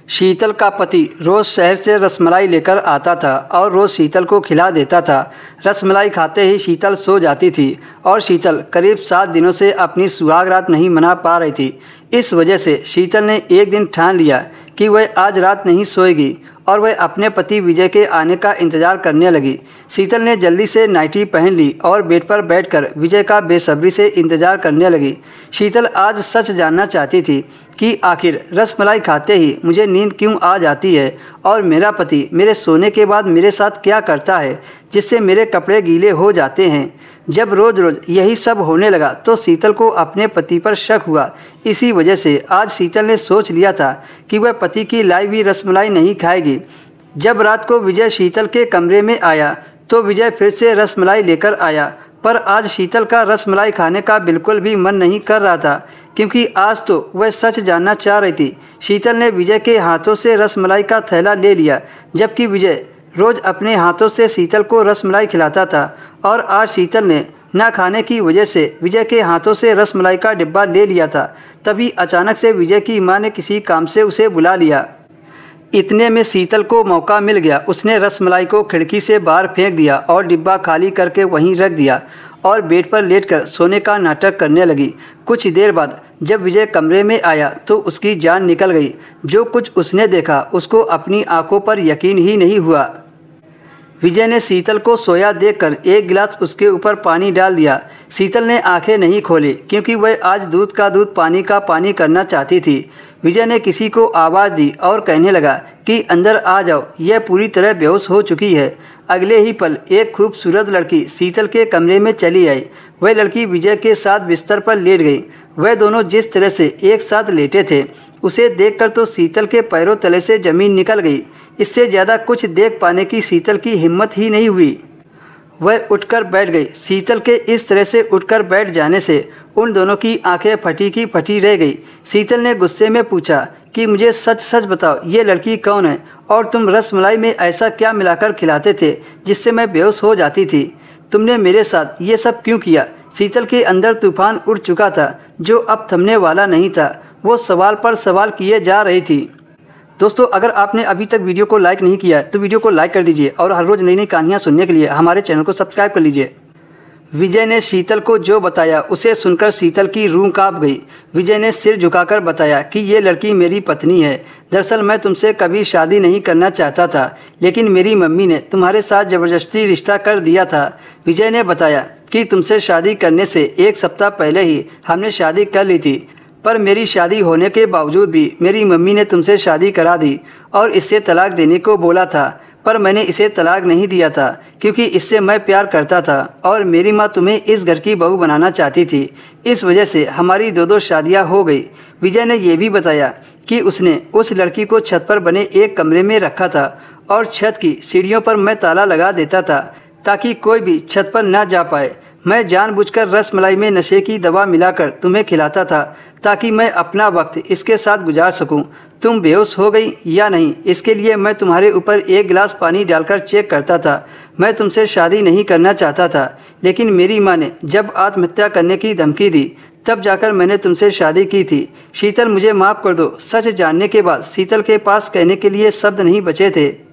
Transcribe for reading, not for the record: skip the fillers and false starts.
शीतल का पति रोज़ शहर से रसमलाई लेकर आता था और रोज़ शीतल को खिला देता था। रसमलाई खाते ही शीतल सो जाती थी और शीतल करीब 7 दिनों से अपनी सुहाग रात नहीं मना पा रही थी। इस वजह से शीतल ने एक दिन ठान लिया कि वह आज रात नहीं सोएगी और वह अपने पति विजय के आने का इंतज़ार करने लगी। शीतल ने जल्दी से नाइटी पहन ली और बेड पर बैठकर विजय का बेसब्री से इंतज़ार करने लगी। शीतल आज सच जानना चाहती थी कि आखिर रसमलाई खाते ही मुझे नींद क्यों आ जाती है और मेरा पति मेरे सोने के बाद मेरे साथ क्या करता है जिससे मेरे कपड़े गीले हो जाते हैं। जब रोज़ रोज़ यही सब होने लगा तो शीतल को अपने पति पर शक हुआ। इसी वजह से आज शीतल ने सोच लिया था कि वह पति की लाई हुई रसमलाई नहीं खाएगी। जब रात को विजय शीतल के कमरे में आया तो विजय फिर से रसमलाई लेकर आया, पर आज शीतल का रसमलाई खाने का बिल्कुल भी मन नहीं कर रहा था क्योंकि आज तो वह सच जानना चाह रही थी। शीतल ने विजय के हाथों से रसमलाई का थैला ले लिया, जबकि विजय रोज़ अपने हाथों से शीतल को रसमलाई खिलाता था और आज शीतल ने ना खाने की वजह से विजय के हाथों से रसमलाई का डिब्बा ले लिया था। तभी अचानक से विजय की मां ने किसी काम से उसे बुला लिया। इतने में शीतल को मौका मिल गया। उसने रसमलाई को खिड़की से बाहर फेंक दिया और डिब्बा खाली करके वहीं रख दिया और बेड पर लेटकर सोने का नाटक करने लगी। कुछ देर बाद जब विजय कमरे में आया तो उसकी जान निकल गई। जो कुछ उसने देखा उसको अपनी आंखों पर यकीन ही नहीं हुआ। विजय ने शीतल को सोया देखकर एक गिलास उसके ऊपर पानी डाल दिया। शीतल ने आंखें नहीं खोली क्योंकि वह आज दूध का दूध पानी का पानी करना चाहती थी। विजय ने किसी को आवाज़ दी और कहने लगा कि अंदर आ जाओ, यह पूरी तरह बेहोश हो चुकी है। अगले ही पल एक खूबसूरत लड़की शीतल के कमरे में चली आई। वह लड़की विजय के साथ बिस्तर पर लेट गई। वह दोनों जिस तरह से एक साथ लेटे थे उसे देखकर तो शीतल के पैरों तले से ज़मीन निकल गई। इससे ज़्यादा कुछ देख पाने की शीतल की हिम्मत ही नहीं हुई। वह उठकर बैठ गई। शीतल के इस तरह से उठकर बैठ जाने से उन दोनों की आंखें फटी की फटी रह गई। शीतल ने गुस्से में पूछा कि मुझे सच सच बताओ, ये लड़की कौन है और तुम रसमलाई में ऐसा क्या मिलाकर खिलाते थे जिससे मैं बेहोश हो जाती थी? तुमने मेरे साथ ये सब क्यों किया? शीतल के अंदर तूफान उठ चुका था जो अब थमने वाला नहीं था। वो सवाल पर सवाल किए जा रही थी। दोस्तों, अगर आपने अभी तक वीडियो को लाइक नहीं किया तो वीडियो को लाइक कर दीजिए और हर रोज़ नई नई कहानियाँ सुनने के लिए हमारे चैनल को सब्सक्राइब कर लीजिए। विजय ने शीतल को जो बताया उसे सुनकर शीतल की रूह कांप गई। विजय ने सिर झुकाकर बताया कि ये लड़की मेरी पत्नी है। दरअसल मैं तुमसे कभी शादी नहीं करना चाहता था, लेकिन मेरी मम्मी ने तुम्हारे साथ ज़बरदस्ती रिश्ता कर दिया था। विजय ने बताया कि तुमसे शादी करने से 1 सप्ताह पहले ही हमने शादी कर ली थी, पर मेरी शादी होने के बावजूद भी मेरी मम्मी ने तुमसे शादी करा दी और इससे तलाक देने को बोला था, पर मैंने इसे तलाक नहीं दिया था क्योंकि इससे मैं प्यार करता था और मेरी माँ तुम्हें इस घर की बहू बनाना चाहती थी। इस वजह से हमारी 2 शादियाँ हो गई। विजय ने यह भी बताया कि उसने उस लड़की को छत पर बने एक कमरे में रखा था और छत की सीढ़ियों पर मैं ताला लगा देता था ताकि कोई भी छत पर ना जा पाए। मैं जानबूझकर रसमलाई में नशे की दवा मिलाकर तुम्हें खिलाता था ताकि मैं अपना वक्त इसके साथ गुजार सकूं। तुम बेहोश हो गई या नहीं, इसके लिए मैं तुम्हारे ऊपर 1 गिलास पानी डालकर चेक करता था। मैं तुमसे शादी नहीं करना चाहता था, लेकिन मेरी माँ ने जब आत्महत्या करने की धमकी दी तब जाकर मैंने तुमसे शादी की थी। शीतल, मुझे माफ़ कर दो। सच जानने के बाद शीतल के पास कहने के लिए शब्द नहीं बचे थे।